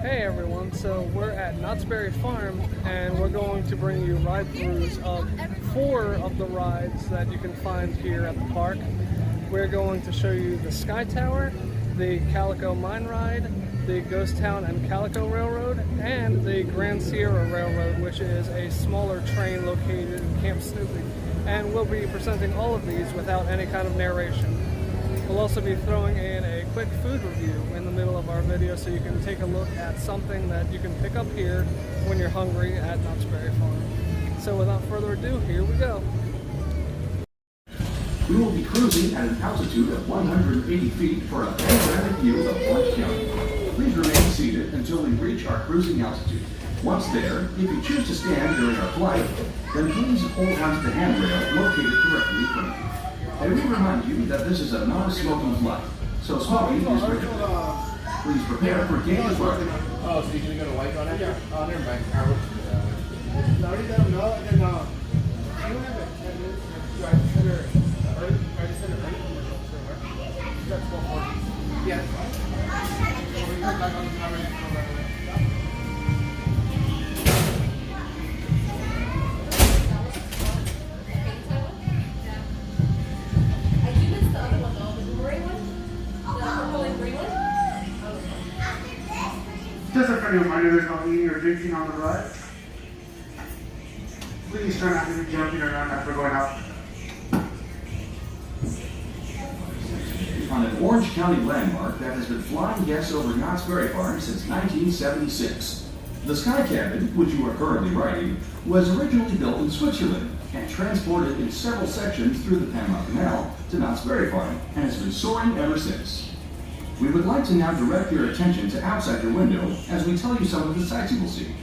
Hey everyone, so we're at Knott's Berry Farm and we're going to bring you ride-throughs of 4 of the rides that you can find here at the park. We're going to show you the Sky Tower, the Calico Mine Ride, the Ghost Town and Calico Railroad, and the Grand Sierra Railroad, which is a smaller train located in Camp Snoopy. And we'll be presenting all of these without any kind of narration. We'll also be throwing in a quick food review in the middle of our video so you can take a look at something that you can pick up here when you're hungry at Knott's Berry Farm. So without further ado, here we go. We will be cruising at an altitude of 180 feet for a panoramic view of Orange County. Please remain seated until we reach our cruising altitude. Once there, if you choose to stand during our flight, then please hold onto the handrail located directly in front of you. And we remind you that this is a non-smoking flight, so smoking is prohibited. Please prepare for gate departure. Oh, so you're going to go to white on it? Yeah. Oh, never mind. I already let them know, and then, you don't have it 10 minutes, do I just send her early? I just send her early? She's at 12:40. Yeah, that's fine. So we come back on the camera and come right away. Just a friendly reminder, there's no eating or drinking on the ride. Please try not to be jumping around after going out. On an Orange County landmark that has been flying guests over Knott's Berry Farm since 1976. The Sky Cabin, which you are currently riding, was originally built in Switzerland and transported in several sections through the Panama Canal to Knott's Berry Farm and has been soaring ever since. We would like to now direct your attention to outside your window as we tell you some of the sights you will see.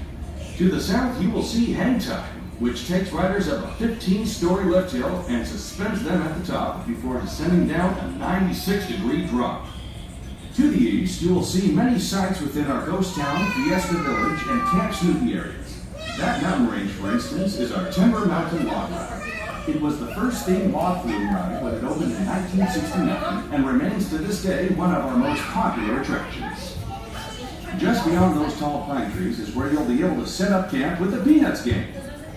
To the south, you will see Hang Time, which takes riders up a 15-story lift hill and suspends them at the top before descending down a 96-degree drop. To the east, you will see many sights within our Ghost Town, Fiesta Village, and Camp Snoopy areas. That mountain range, for instance, is our Timber Mountain Log Ride. It was the first themed log flume ride when it opened in 1969 and remains to this day one of our most popular attractions. Just beyond those tall pine trees is where you'll be able to set up camp with the Peanuts Gang.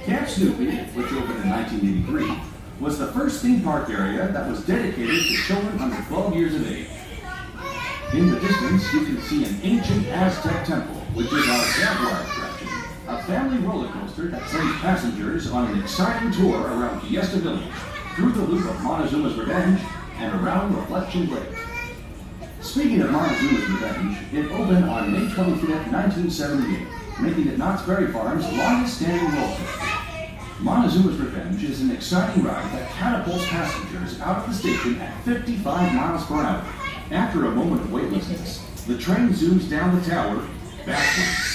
Camp Snoopy, which opened in 1983, was the first theme park area that was dedicated to children under 12 years of age. In the distance, you can see an ancient Aztec temple, which is our Jaguar attraction, a family roller coaster that sends passengers on an exciting tour around Fiesta Village, through the loop of Montezuma's Revenge, and around Reflection Lake. Speaking of Montezuma's Revenge, it opened on May 25, 1978, making it Knott's Berry Farm's longest-standing roller coaster. Montezuma's Revenge is an exciting ride that catapults passengers out of the station at 55 miles per hour. After a moment of weightlessness, the train zooms down the tower backwards,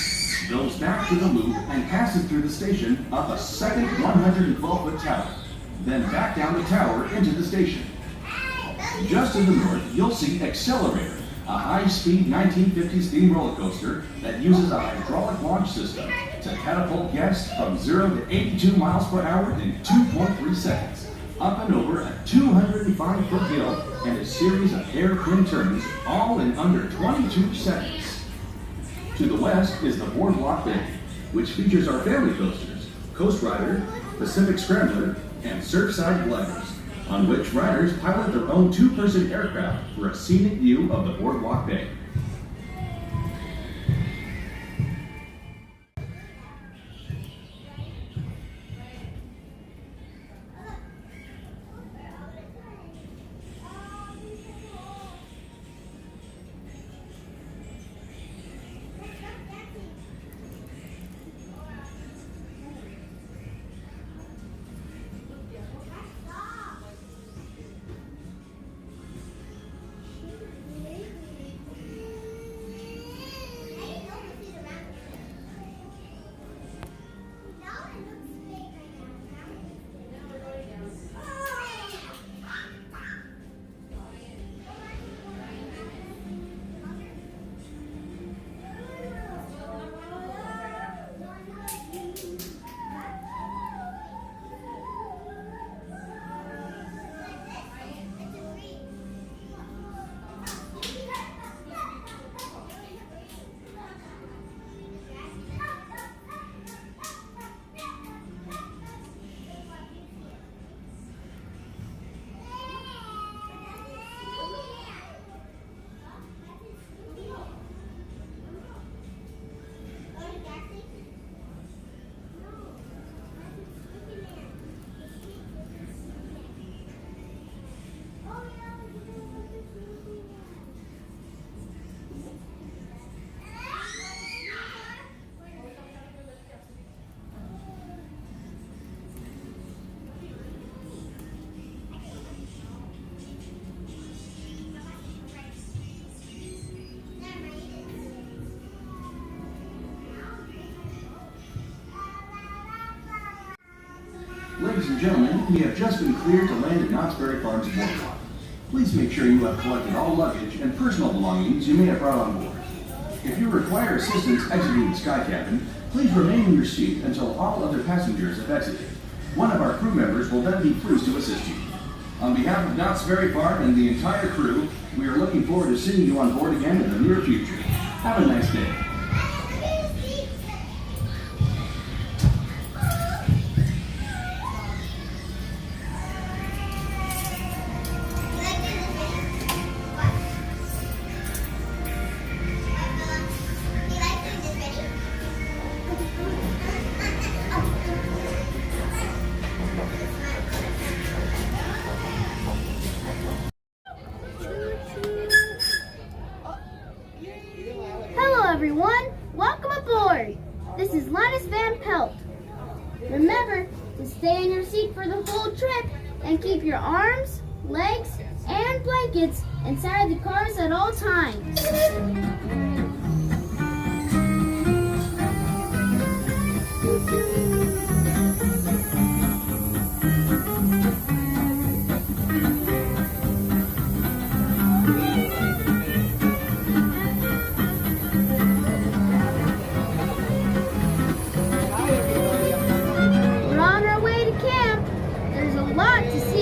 goes back to the loop, and passes through the station up a second 112-foot tower, then back down the tower into the station. Just to the north, you'll see Accelerator, a high-speed 1950s themed roller coaster that uses a hydraulic launch system to catapult guests from 0 to 82 miles per hour in 2.3 seconds, up and over a 205-foot hill and a series of hairpin turns, all in under 22 seconds. To the west is the Boardwalk Bay, which features our family coasters, Coast Rider, Pacific Scrambler, and Surfside Gliders, on which riders pilot their own 2-person aircraft for a scenic view of the Boardwalk Bay. Ladies and gentlemen, we have just been cleared to land at Knott's Berry Farm's boardwalk. Please make sure you have collected all luggage and personal belongings you may have brought on board. If you require assistance exiting the sky cabin, please remain in your seat until all other passengers have exited. One of our crew members will then be pleased to assist you. On behalf of Knott's Berry Farm and the entire crew, we are looking forward to seeing you on board again in the near future. Have a nice day. Hello everyone, welcome aboard. This is Linus Van Pelt. Remember to stay in your seat for the whole trip and keep your arms, legs, and blankets inside the cars at all times.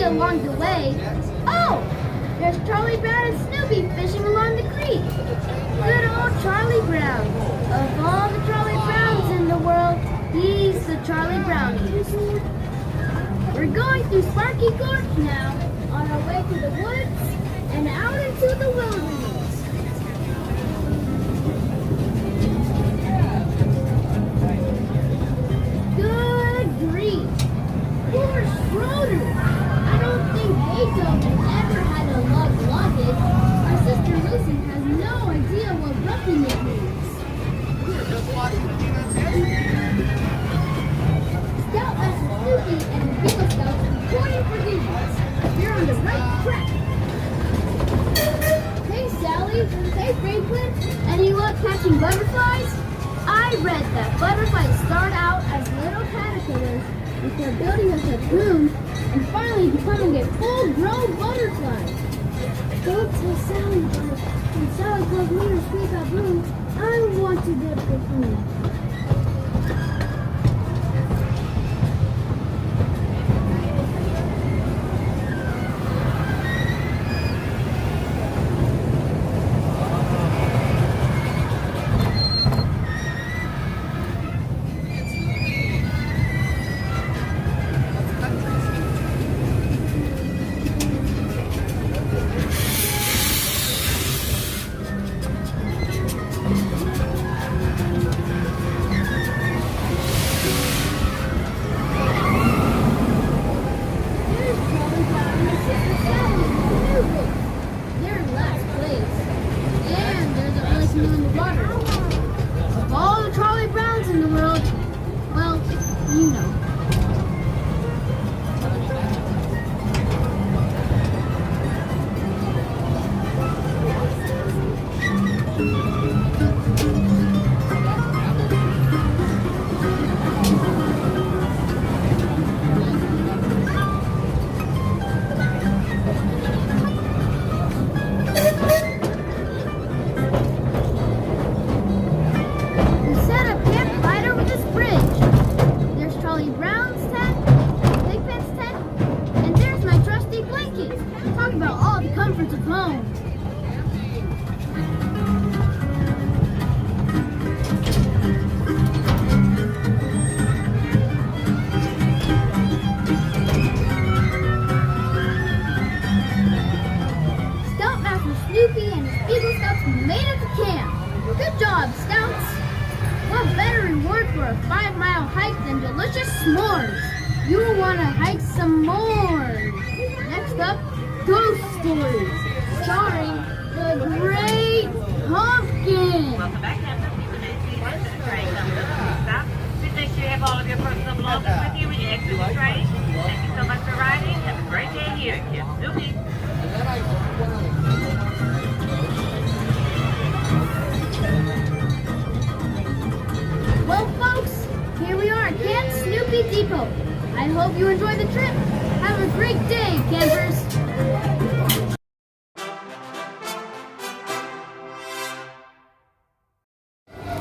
Along the way. Oh! There's Charlie Brown and Snoopy fishing along the creek. Good old Charlie Brown. Of all the Charlie Browns in the world, he's the Charlie Browniest. We're going through Sparky Gorge now, on our way to the woods and out into the wilderness. Good grief! Poor Schroeder! I don't think Beethoven ever had a love luggage. My sister Lucy has no idea what roughing it means. Scoutmaster Snoopy and the Eagle Scouts reporting for duty. You're on the right track. Hey Sally, hey Franklin, any luck catching butterflies? I read that butterflies start out as little caterpillars before building a cocoon and finally becoming a full-grown butterfly. Don't tell Sally about it. When Sally calls me to speak up room, I want to build a cocoon. I hope you enjoy the trip. Have a great day, campers.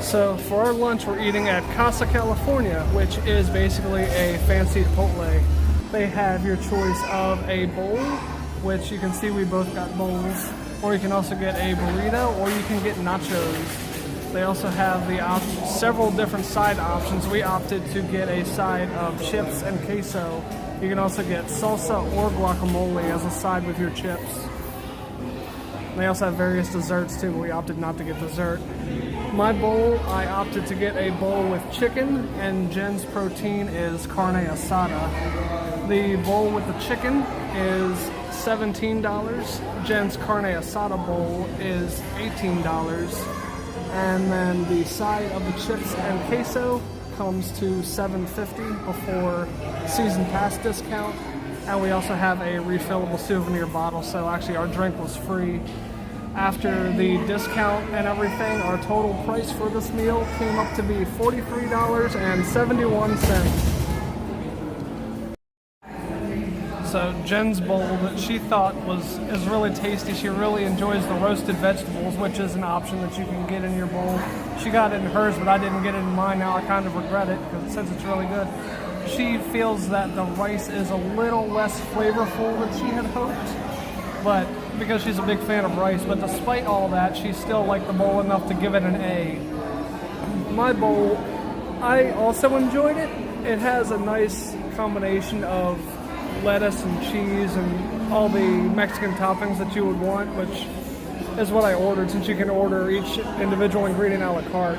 So for our lunch, we're eating at Casa California, which is basically a fancy Chipotle. They have your choice of a bowl, which you can see we both got bowls, or you can also get a burrito, or you can get nachos. They also have the several different side options. We opted to get a side of chips and queso. You can also get salsa or guacamole as a side with your chips. They also have various desserts too, but we opted not to get dessert. My bowl, I opted to get a bowl with chicken, and Jen's protein is carne asada. The bowl with the chicken is $17. Jen's carne asada bowl is $18. And then the side of the chips and queso comes to $7.50 before season pass discount. And we also have a refillable souvenir bottle, so actually our drink was free. After the discount and everything, our total price for this meal came up to be $43.71. So Jen's bowl that she thought is really tasty. She really enjoys the roasted vegetables, which is an option that you can get in your bowl. She got it in hers, but I didn't get it in mine. Now I kind of regret it because since it's really good. She feels that the rice is a little less flavorful than she had hoped, but because she's a big fan of rice. But despite all that, she still liked the bowl enough to give it an A. My bowl, I also enjoyed it. It has a nice combination of lettuce and cheese and all the Mexican toppings that you would want, which is what I ordered, since you can order each individual ingredient a la carte.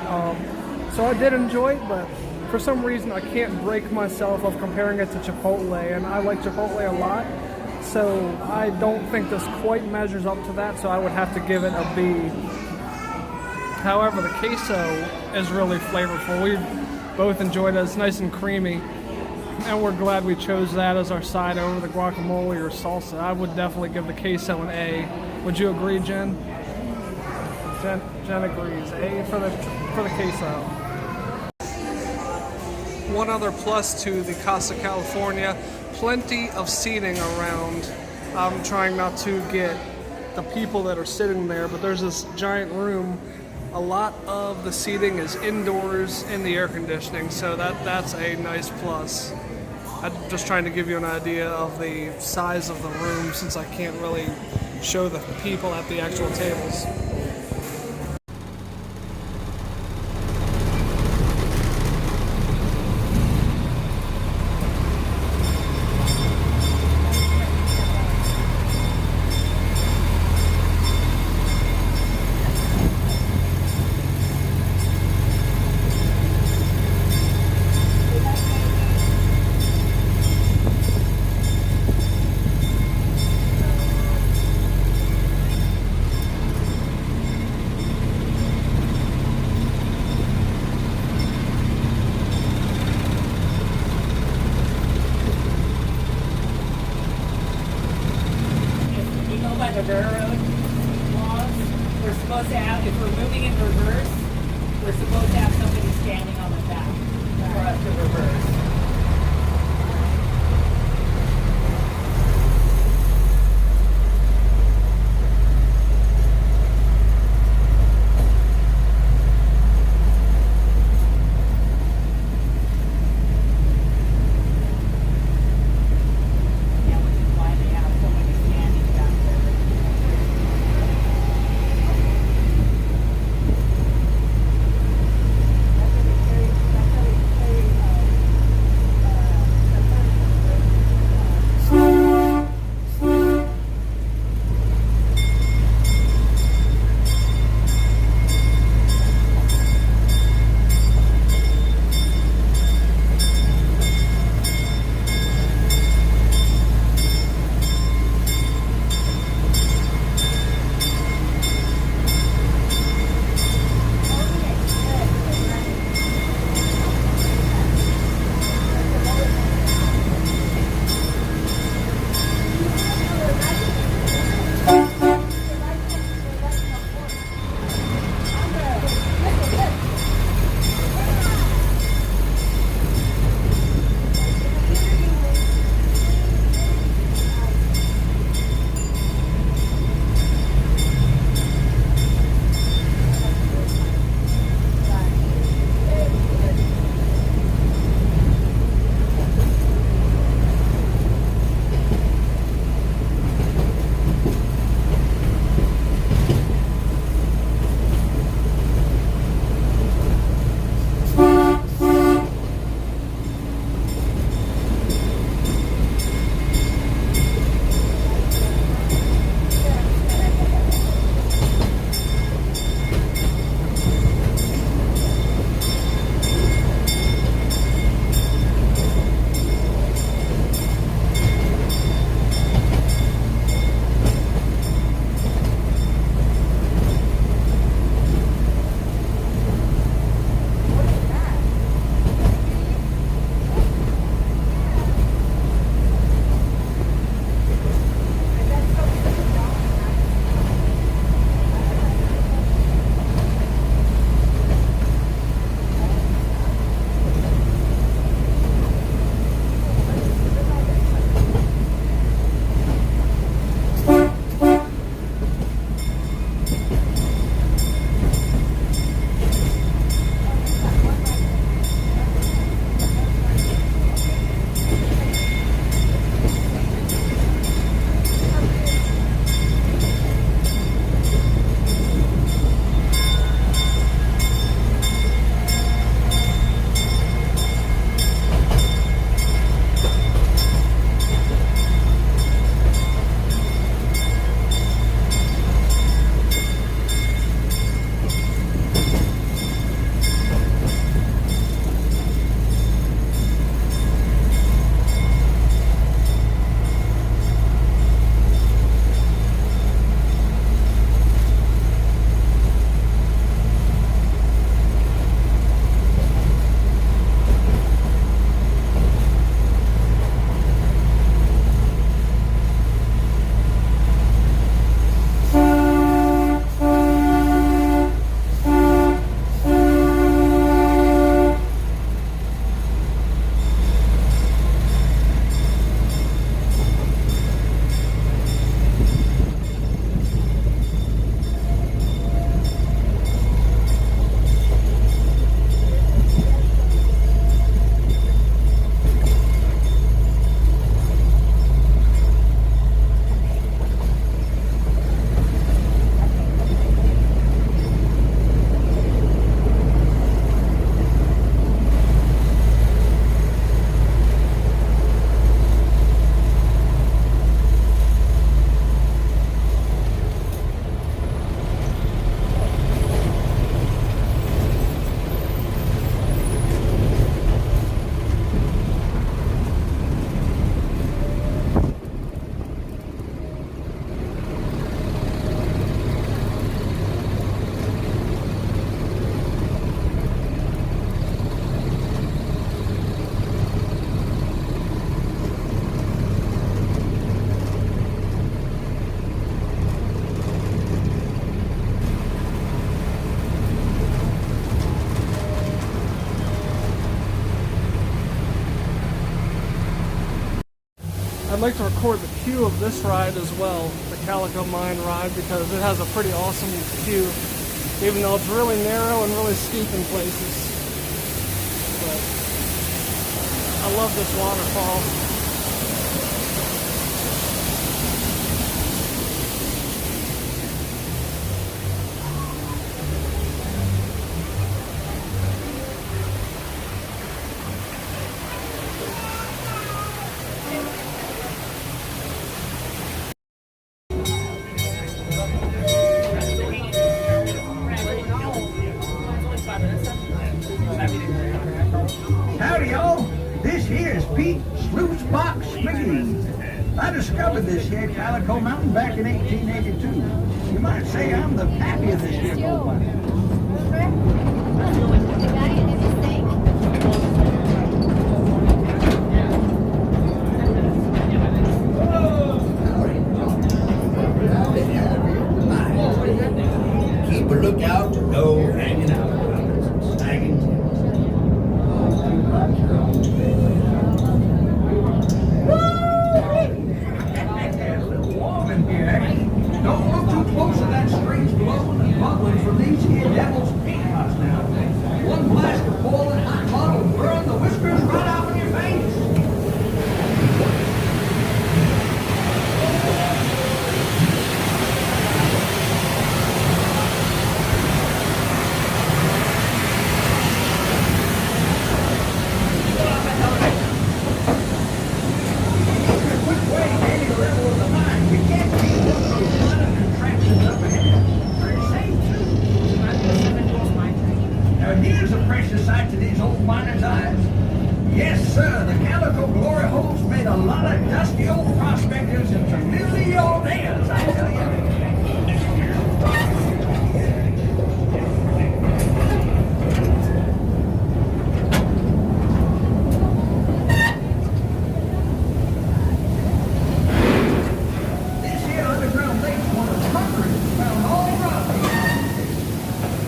So I did enjoy it, but for some reason I can't break myself of comparing it to Chipotle, and I like Chipotle a lot, so I don't think this quite measures up to that, so I would have to give it a B. However, the queso is really flavorful. We both enjoyed it. It's nice and creamy, and we're glad we chose that as our side over the guacamole or salsa. I would definitely give the queso an A. Would you agree, Jen? Jen agrees. A for the queso. One other plus to the Casa California, plenty of seating around. I'm trying not to get the people that are sitting there, but there's this giant room. A lot of the seating is indoors in the air conditioning, so that's a nice plus. I'm just trying to give you an idea of the size of the room, since I can't really show the people at the actual tables. I'd like to record the queue of this ride as well, the Calico Mine ride, because it has a pretty awesome queue, even though it's really narrow and really steep in places. But I love this waterfall. Howdy, y'all. This here is Pete Sluice Box Smiggins. I discovered this here Calico Mountain back in 1882. You might say I'm the pappy of this here gold mine. Keep a lookout to no hanging out. Snagging. A little warm in here, eh? Don't look too close to that strange blowing and bubbling from these here devil's paint pots now. One blast of boiling hot mud will burn the whiskers right off of your face. Now here's a precious sight to these old miners' eyes. Yes, sir, the Calico glory holes made a lot of dusty old prospectors into millionaires, I tell you. This here underground lake's one of hundreds found all around here.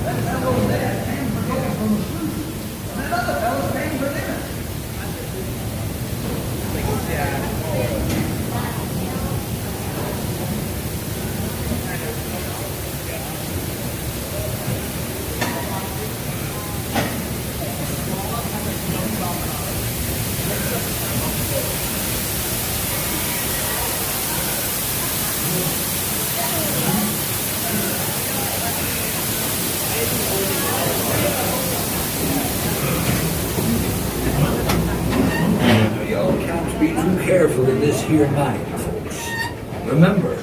That fellow there came for gold from the sluice, and that other fellow came for dinner. Y'all counts be too careful in this here mine, folks. Remember,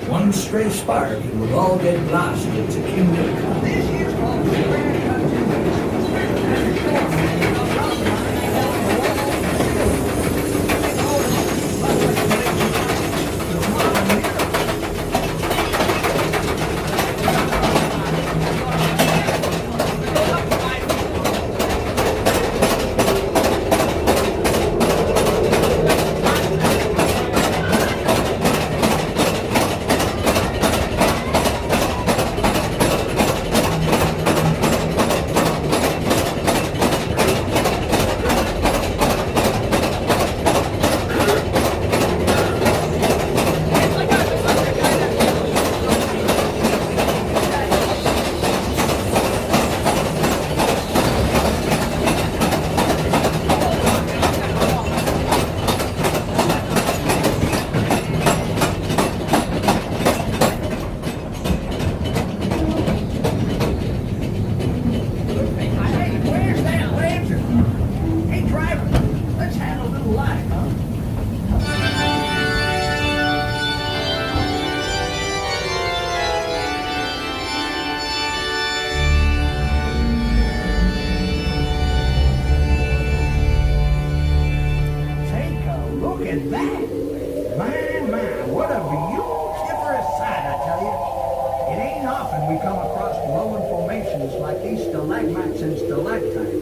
one stray spark and we'll all get blasted to kingdom come. This here's called the Grand Hey, where's that lantern? Hey, driver, let's have a little light, huh? Take a look at that. My, what a beautiful sight, I tell you. It ain't often we come across glowing formations like these stalagmites and stalactites.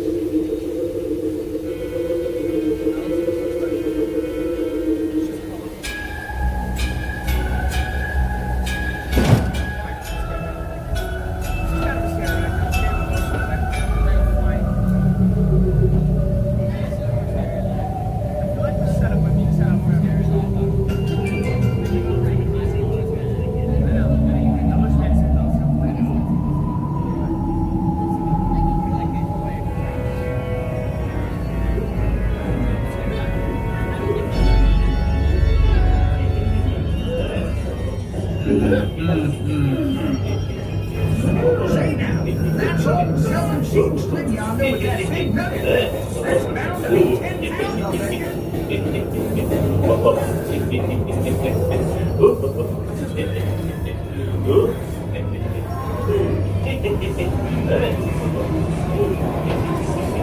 sled yonder with that big nugget. That's bound to be 10 pounds, I bet you.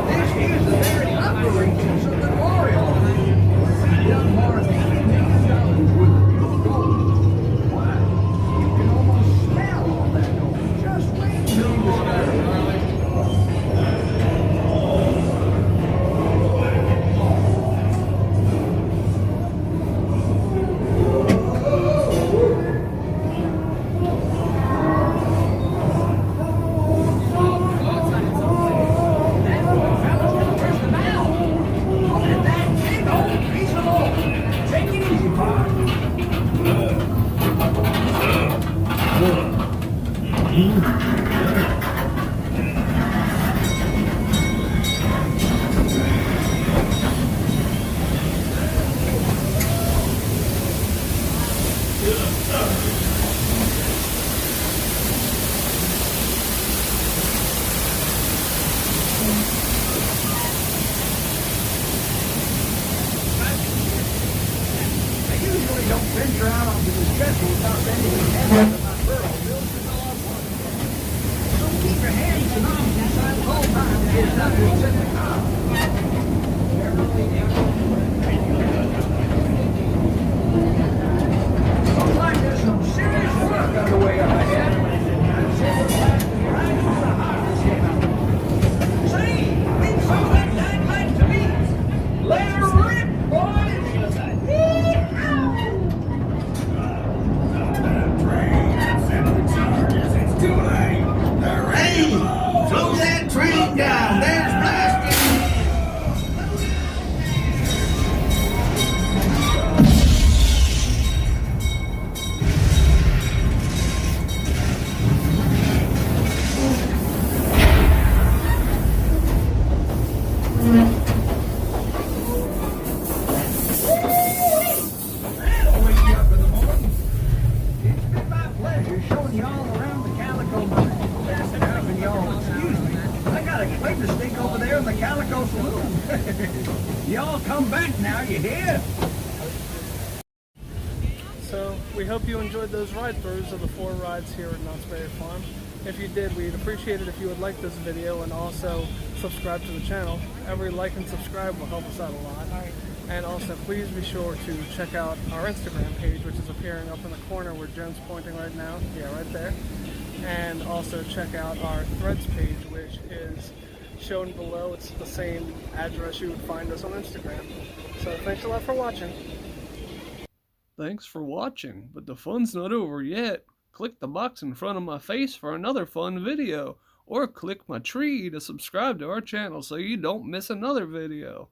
This is the very upper reaches of the glory hole. We've done more than $80 million worth of pure gold. Wow, you can almost smell all that gold. Just wait till you discover it. Don't venture out onto the schedule without sending a hand to my burrow. Bills is all I want. So keep your hands and arms inside the whole time to get nothing in the car. Looks like there's some serious work underway up ahead. I'm sitting blasting right into the heart of this game. Say, we saw that dynamite to me. Let her rip, boys. Slow that train down. There's blasting. That'll wake you up in the morning. It's been my pleasure showing you all around the Calico Mine. And y'all, excuse me, I got a claim to stake over there in the Calico Saloon. Y'all come back now, you hear? So we hope you enjoyed those ride-throughs of the 4 rides here at Knott's Berry Farm. If you did, we'd appreciate it if you would like this video and also subscribe to the channel. Every like and subscribe will help us out a lot. And also, please be sure to check out our Instagram page, which is appearing up in the corner where Jen's pointing right now. Yeah, right there. And also check out our Threads page, which is shown below. It's the same address you would find us on Instagram. So thanks a lot for watching. Thanks for watching, but the fun's not over yet. Click the box in front of my face for another fun video, or click my tree to subscribe to our channel so you don't miss another video.